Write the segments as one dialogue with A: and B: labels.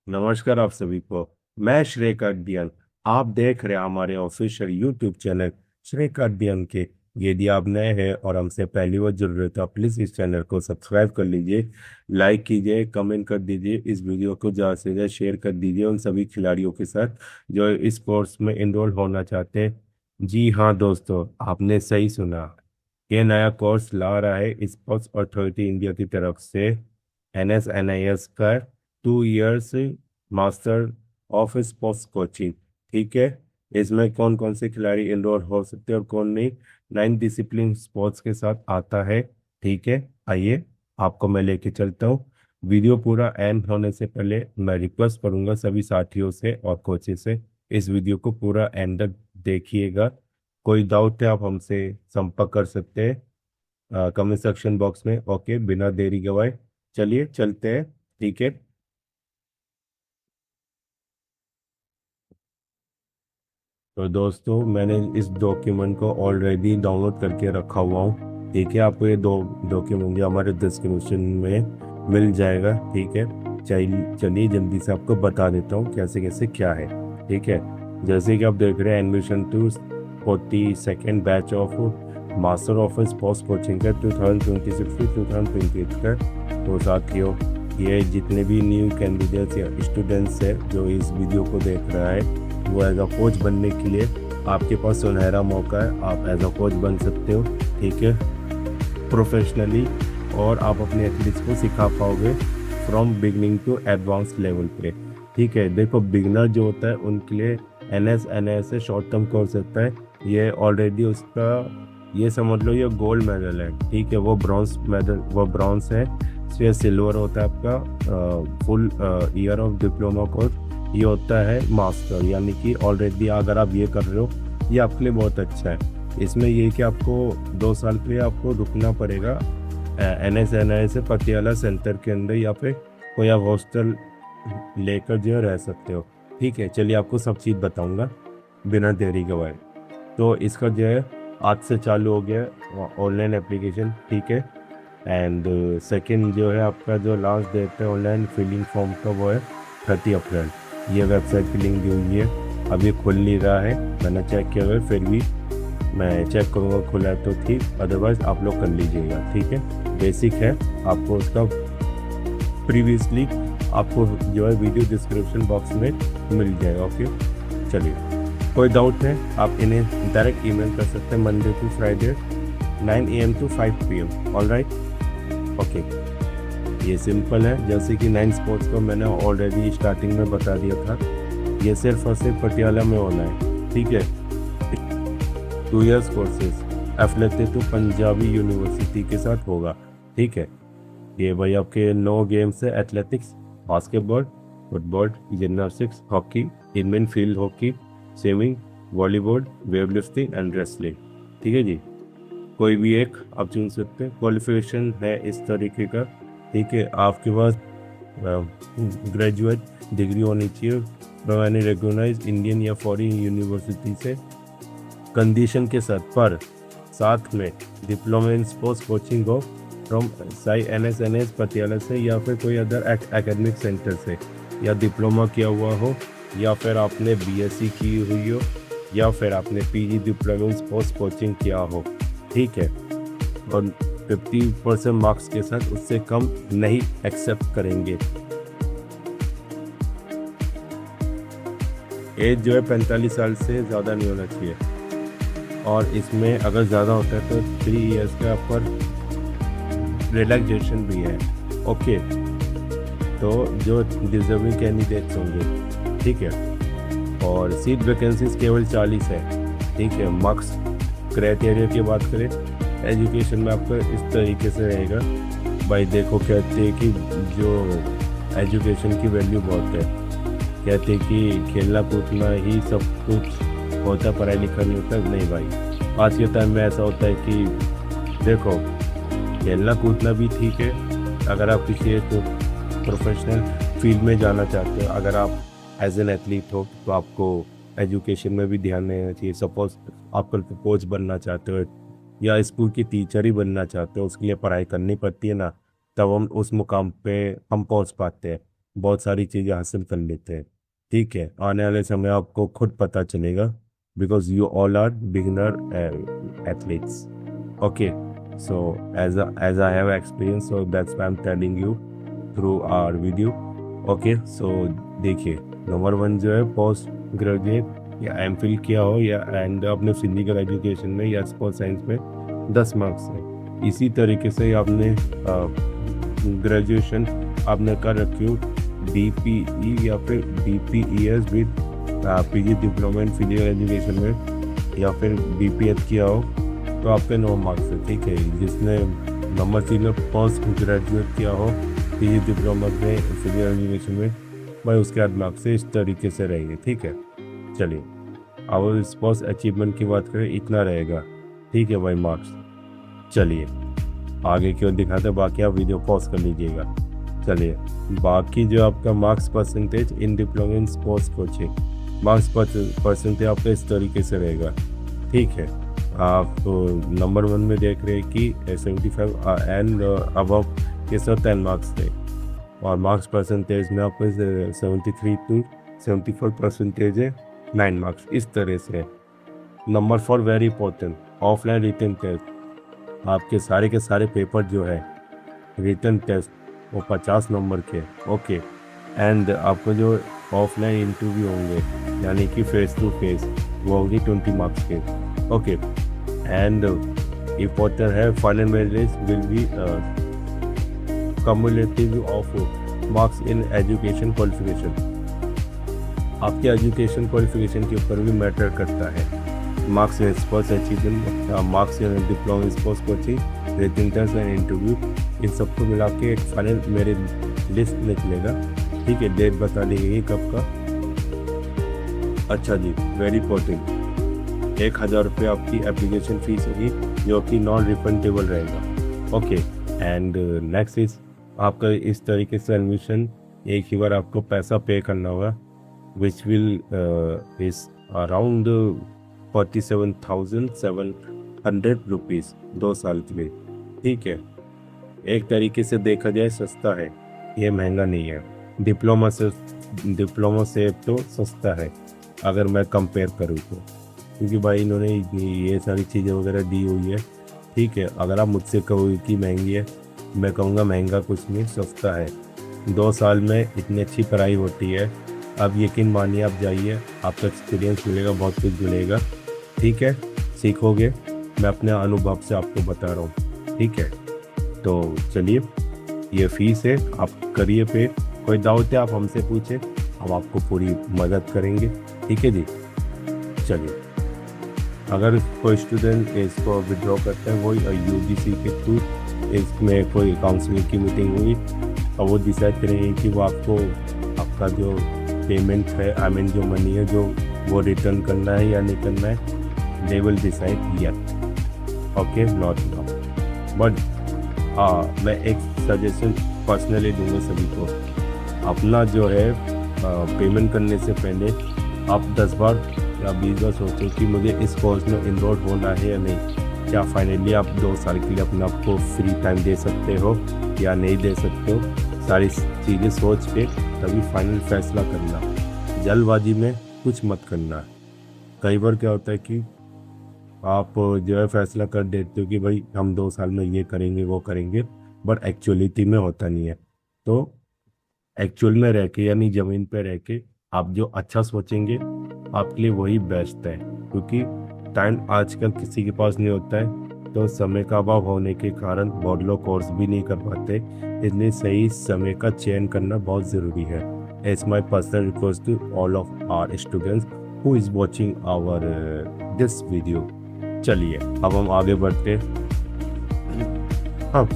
A: नमस्कार आप सभी को। मैं श्रेय कादियान। आप देख रहे हैं हमारे ऑफिशियल यूट्यूब चैनल श्रेय कादियान के। यदि आप नए हैं और हमसे पहली बार जुड़ रहे हो तो प्लीज इस चैनल को सब्सक्राइब कर लीजिए, लाइक कीजिए, कमेंट कर दीजिए, इस वीडियो को ज़्यादा से ज़्यादा शेयर कर दीजिए उन सभी खिलाड़ियों के साथ जो इस कोर्स में इनरोल होना चाहते हैं। जी हाँ दोस्तों, आपने सही सुना। ये नया कोर्स ला रहा है स्पोर्ट्स अथॉरिटी इंडिया की तरफ से, NSNIS का 2 years master of sports coaching. ठीक है, इसमें कौन कौन से खिलाड़ी इनरोल हो सकते हैं और कौन नहीं। 9 डिसिप्लिन स्पोर्ट्स के साथ आता है। ठीक है, आइए आपको मैं लेके चलता हूँ। वीडियो पूरा एंड होने से पहले मैं रिक्वेस्ट करूंगा सभी साथियों से और कोचेस से, इस वीडियो को पूरा एंड तक देखिएगा। कोई डाउट है आप हमसे संपर्क कर सकते हैं कमेंट सेक्शन बॉक्स में। ओके, बिना देरी गवाए चलिए चलते हैं। ठीक है, तो दोस्तों मैंने इस डॉक्यूमेंट को ऑलरेडी डाउनलोड करके रखा हुआ हूँ। ठीक है, आपको ये दो डॉक्यूमेंट हमारे डिस्क्रिप्शन में मिल जाएगा। ठीक है, चलिए जल्दी से आपको बता देता हूँ कैसे कैसे क्या है। ठीक है, जैसे कि आप देख रहे हैं admission to 42nd batch of master of sports coaching का 2026 से 2028 का। तो साथियों, ये जितने भी न्यू कैंडिडेट्स या स्टूडेंट्स है जो इस वीडियो को देख रहा है, वो एज अ कोच बनने के लिए आपके पास सुनहरा मौका है। आप एज अ कोच बन सकते हो। ठीक है, प्रोफेशनली, और आप अपने एथलीट्स को सिखा पाओगे from beginning to advance level पे। ठीक है, देखो बिगनर जो होता है उनके लिए NSNS से शॉर्ट टर्म कोर्स होता है। ये ऑलरेडी उसका, ये समझ लो ये गोल्ड मेडल है। ठीक है, वो ब्रॉन्ज मेडल, वो ब्रॉन्ज है। फिर सिल्वर होता है आपका full year of diploma course. ये होता है मास्टर, यानी कि ऑलरेडी अगर आप ये कर रहे हो ये आपके लिए बहुत अच्छा है। इसमें ये कि आपको 2 साल के लिए आपको रुकना पड़ेगा NSNI से पटियाला सेंटर के अंदर, या फिर कोई आप हॉस्टल लेकर जो है रह सकते हो। ठीक है, चलिए आपको सब चीज़ बताऊंगा बिना देरी गवाए। तो इसका जो है आज से चालू हो गया ऑनलाइन एप्लीकेशन। ठीक है, एंड सेकेंड जो है आपका जो लास्ट डेट है ऑनलाइन फिलिंग फॉर्म का वो है 30 अप्रैल। ये वेबसाइट की लिंक दी हुई है, अभी खुल नहीं रहा है, मैंने चेक किया हुआ है, फिर भी मैं चेक करूँगा खुला है तो ठीक, अदरवाइज आप लोग कर लीजिएगा। ठीक है, बेसिक है, आपको उसका प्रीवियसली आपको जो है वीडियो डिस्क्रिप्शन बॉक्स में मिल जाएगा। ओके, चलिए, कोई डाउट है आप इन्हें डायरेक्ट ईमेल कर सकते हैं Monday to Friday 9 AM to 5 PM। All right, okay, ये सिंपल है। जैसे कि 9 स्पोर्ट्स को मैंने ऑलरेडी स्टार्टिंग में बता दिया था, ये सिर्फ और सिर्फ पटियाला में होना है। ठीक है, 2 years courses affiliated to Punjabi University के साथ होगा। ठीक है, ये भाई आपके 9 गेम्स है, athletics, basketball, football, gymnastics, hockey, इनमेन field hockey, swimming, volleyball, weightlifting and wrestling. ठीक है जी, कोई भी एक आप चुन सकते हैं। क्वालिफिकेशन है इस तरीके का। ठीक है, आपके पास ग्रेजुएट डिग्री होनी चाहिए फ्रॉम एनी रिकॉग्नाइज्ड इंडियन या फॉरेन यूनिवर्सिटी से, कंडीशन के साथ, पर साथ में डिप्लोमा इन स्पोर्ट्स कोचिंग हो फ्रॉम साई NSNS पटियाला से, या फिर कोई अदर एकेडमिक सेंटर से, या डिप्लोमा किया हुआ हो, या फिर आपने BSc की हुई हो, या फिर आपने PG diploma in sports coaching किया हो। ठीक है, और 50% मार्क्स के साथ, उससे कम नहीं एक्सेप्ट करेंगे। एज जो है 45 साल से ज़्यादा नहीं होना चाहिए, और इसमें अगर ज़्यादा होता है तो 3 इयर्स का पर रिलैक्सेशन भी है। ओके, तो जो डिजर्विंग कैंडिडेट्स होंगे। ठीक है, और सीट वैकेंसीज केवल 40 है। ठीक है, मार्क्स क्राइटेरिया की बात करें, एजुकेशन में आपका इस तरीके से रहेगा भाई। देखो, कहते हैं कि जो एजुकेशन की वैल्यू बहुत है, कहते हैं कि खेलना कूदना ही सब कुछ होता, पढ़ाई लिखा नहीं होता। नहीं भाई, आज के टाइम में ऐसा होता है कि देखो, खेलना कूदना भी ठीक है अगर आप किसी एक प्रोफेशनल फील्ड में जाना चाहते हो। अगर आप एज एन एथलीट हो तो आपको एजुकेशन में भी ध्यान देना चाहिए। सपोज आप कल कोच बनना चाहते हो या स्कूल की टीचर ही बनना चाहते हो, उसके लिए पढ़ाई करनी पड़ती है ना, तब हम उस मुकाम पे हम पहुंच पाते हैं। बहुत सारी चीज़ें हासिल कर लेते हैं। ठीक है, आने वाले समय आपको खुद पता चलेगा, because you all are beginner athletes. Okay, so as I have experience, so that's why I am telling you through our video. Okay, so देखिए, नंबर 1 जो है पोस्ट ग्रेजुएट या एमफिल किया हो या एंड अपने फिजिकल एजुकेशन में या स्पोर्ट्स साइंस में 10 मार्क्स है। इसी तरीके से आपने ग्रेजुएशन आपने कर रखी हो DPE या फिर DPES with PG diploma in physical education में, या फिर BPH किया हो तो आपके 9 मार्क्स है। ठीक है, जिसने नंबर 3 में पोस्ट ग्रेजुएट किया हो PG डिप्लोमा में फिजिकल एजुकेशन में, भाई उसके 8 मार्क्स से इस तरीके से रहेंगे। ठीक है, चलिए अब स्पोर्ट्स अचीवमेंट की बात करें, इतना रहेगा। ठीक है भाई मार्क्स। चलिए आगे क्यों दिखाते, बाकी आप वीडियो पॉज कर लीजिएगा। चलिए बाकी जो आपका marks percentage in diploma in sports coaching, marks percentage आपका इस तरीके से रहेगा। ठीक है, आप नंबर 1 में देख रहे हैं कि 75 एंड अबव ये सब 10 मार्क्स थे, और मार्क्स परसेंटेज में आपको 73 to 74 परसेंटेज है, 9 मार्क्स इस तरह से है। Number 4 very important, offline written test. आपके सारे के सारे पेपर जो है रिटन टेस्ट वो 50 नंबर के। ओके, एंड आपको जो ऑफलाइन इंटरव्यू होंगे यानी कि फेस टू फेस वो होगी 20 मार्क्स के। ओके, एंड इम्पोर्टेंट है final merit will be cumulative of marks in education qualification. आपके एजुकेशन क्वालिफिकेशन के ऊपर भी मैटर करता है। Marks in sports achievement, marks in diploma sports coaching, written test and interview, इन सबको मिला के एक फाइनल मेरिट लिस्ट निकलेगा। ठीक है, डेट बता दी गई कब का। अच्छा जी, वेरी इंपॉर्टेंट, 1000 रुपये आपकी एप्लीकेशन फीस होगी जो कि नॉन रिफंडेबल रहेगा। ओके, एंड नेक्स्ट इज आपका इस तरीके से एडमिशन एक ही बार आपको पैसा पे करना होगा, which will is around 47,700 rupees 2 साल के लिए। ठीक है, एक तरीके से देखा जाए सस्ता है, ये महंगा नहीं है। डिप्लोमा से तो सस्ता है अगर मैं कंपेयर करूँ तो, क्योंकि भाई इन्होंने ये सारी चीज़ें वगैरह दी हुई है। ठीक है, अगर आप मुझसे कहोगे कि महंगी है, मैं कहूँगा महंगा कुछ नहीं, सस्ता है। 2 साल में इतनी अच्छी पढ़ाई होती है, अब यकीन मानिए, आप जाइए, आपको एक्सपीरियंस मिलेगा, बहुत कुछ मिलेगा। ठीक है, सीखोगे, मैं अपने अनुभव से आपको बता रहा हूँ। ठीक है, तो चलिए ये फीस है, आप करिए पे। कोई डाउट है आप हमसे पूछें, हम आपको पूरी मदद करेंगे। ठीक है जी, चलिए अगर कोई स्टूडेंट इसको विड्रॉ करता है, वही UGC के थ्रू इसमें कोई काउंसलिंग की मीटिंग हुई और वो डिसाइड करेंगे कि वो आपका जो पेमेंट है, आई मीन जो मनी है, जो वो रिटर्न करना है या नहीं करना है, they will decide yet. Okay, not now, but मैं एक सजेशन पर्सनली दूंगा सभी को, अपना जो है पेमेंट करने से पहले आप 10 बार या 20 बार सोचो कि मुझे इस कोर्स में इनरोल होना है या नहीं। क्या फाइनली आप 2 साल के लिए अपने आप को फ्री टाइम दे सकते हो या नहीं दे सकते हो, सारी चीज़ें सोच के तभी फाइनल फैसला करना। जल्दबाजी में कुछ मत करना। कई बार क्या होता है कि आप जो है फैसला कर देते हो कि भाई हम 2 साल में ये करेंगे वो करेंगे, बट एक्चुअलिटी में होता नहीं है। तो एक्चुअल में रह के यानी ज़मीन पे रह के आप जो अच्छा सोचेंगे आपके लिए वही बेस्ट है, क्योंकि टाइम आजकल किसी के पास नहीं होता है, तो समय का अभाव होने के कारण बहुत लोग कोर्स भी नहीं कर पाते, इसलिए सही समय का चयन करना बहुत ज़रूरी है। It's my personal request to all of our students who is watching our this video. चलिए अब हम आगे बढ़ते हैं। हाँ,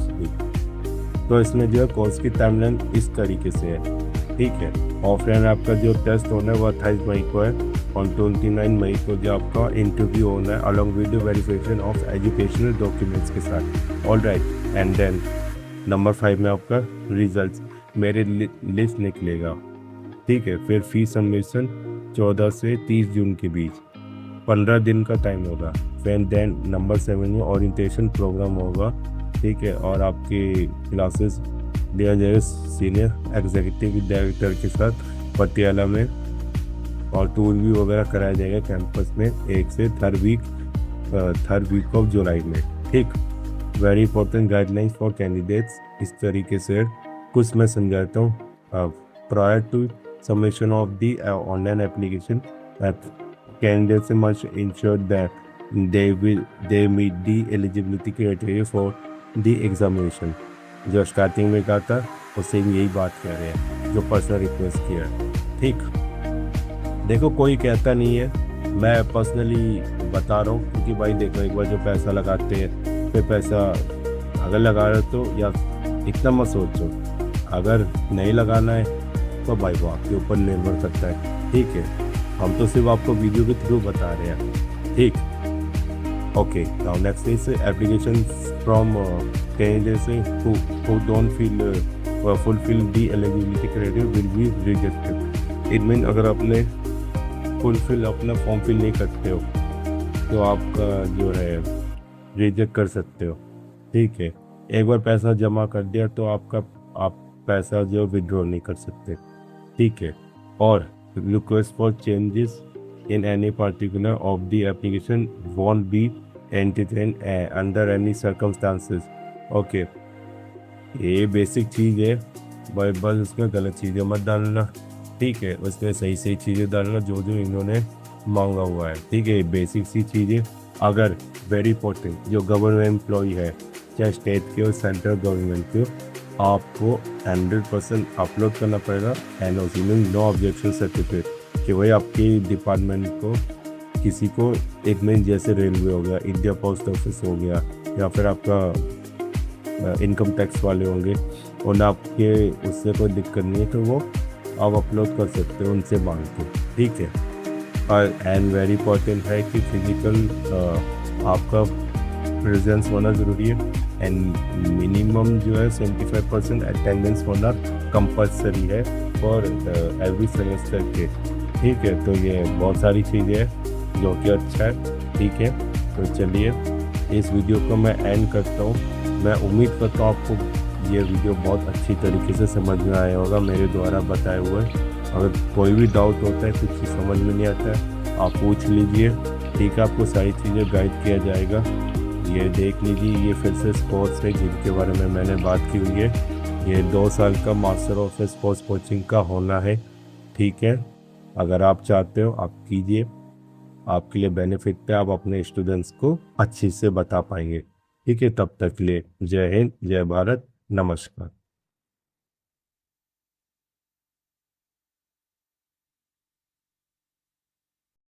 A: तो इसमें जो है कोर्स की टाइमलाइन इस तरीके से है। ठीक है, ऑफलाइन आपका जो टेस्ट होना है वो 28 मई को है, और 29 मई को जो आपका इंटरव्यू होना है along with verification of educational documents के साथ। All right, and then number 5 में आपका रिजल्ट्स मेरे लिस्ट निकलेगा। ठीक है, फिर फीस सबमिशन 14 से 30 जून के बीच 15 दिन का टाइम होगा। फिर देन नंबर 7 में ओरिएंटेशन प्रोग्राम होगा। ठीक है, और आपकी क्लासेस लिया जाएगा सीनियर एग्जीक्यूटिव डायरेक्टर के साथ पटियाला में, और टूर भी वगैरह कराया जाएगा कैंपस में 1 से 3rd वीक ऑफ जुलाई में। ठीक, very important guidelines for candidates इस तरीके से कुछ मैं समझाता हूँ। Prior to submission of the online application, candidates must ensure that they meet the eligibility criteria for the examination। जो स्टार्टिंग में कहा था उससे भी यही बात कह रहे हैं, जो पर्सनल रिक्वेस्ट किया है। ठीक, देखो कोई कहता नहीं है, मैं पर्सनली बता रहा हूँ, क्योंकि भाई देखो एक बार जो पैसा लगाते हैं फिर पैसा अगर लगा रहे हो तो या इतना मत सोचो, अगर नहीं लगाना है तो भाई वो आपके ऊपर निर्भर करता है। ठीक है, हम तो सिर्फ आपको वीडियो के थ्रू बता रहे हैं। ठीक, okay, now next is application from candidates who don't fulfill the eligibility criteria will be rejected। It mean अगर आपने फुलफिल अपना फॉर्म फिल नहीं करते हो तो आपका जो है रिजेक्ट कर सकते हो। ठीक है, एक बार पैसा जमा कर दिया तो आप पैसा जो विड्रॉ नहीं कर सकते। ठीक है, और request for changes in any particular of the application won't be entertained under any circumstances। Okay, ये बेसिक चीज़ है, बस उसमें गलत चीज़ें मत डालना। ठीक है, उसमें सही सही चीज़ें डालना जो जो इन्होंने मांगा हुआ है। ठीक है, बेसिक सी चीज़ें। अगर वेरी इंपॉर्टेंट, जो गवर्नमेंट एम्प्लॉय है चाहे स्टेट के हो सेंट्रल गवर्नमेंट के हो, आपको 100% अपलोड करना पड़ेगा NOC में नो ऑब्जेक्शन सर्टिफिकेट, कि भाई आपके डिपार्टमेंट को किसी को एक में जैसे रेलवे हो गया, इंडिया पोस्ट ऑफिस हो गया, या फिर आपका इनकम टैक्स वाले होंगे, और ना आपके उससे कोई दिक्कत नहीं है तो वो आप अपलोड कर सकते हो उनसे मांग के। ठीक है, और एंड वेरी इंपॉर्टेंट है कि फिजिकल आपका प्रेजेंस होना ज़रूरी है, एंड मिनिमम जो है 75% अटेंडेंस होना कंपलसरी है फॉर एवरी सेमेस्टर के। ठीक है, तो ये बहुत सारी चीज़ें हैं जो कि अच्छा है। ठीक है, तो चलिए इस वीडियो को मैं एंड करता हूँ। मैं उम्मीद करता हूँ आपको ये वीडियो बहुत अच्छी तरीके से समझ में आया होगा मेरे द्वारा बताए हुए। अगर कोई भी डाउट होता है, कुछ समझ में नहीं आता है, आप पूछ लीजिए। ठीक है, आपको सारी चीज़ें गाइड किया जाएगा। ये देख लीजिए, ये फिर से स्पोर्ट्स है जिनके बारे में मैंने बात की हुई है। ये 2 साल का मास्टर ऑफ स्पोर्ट्स कोचिंग का होना है। ठीक है, अगर आप चाहते हो आप कीजिए, आपके लिए बेनिफिट है, आप अपने स्टूडेंट्स को अच्छे से बता पाएंगे। ठीक है, तब तक के लिए जय हिंद, जय भारत, नमस्कार।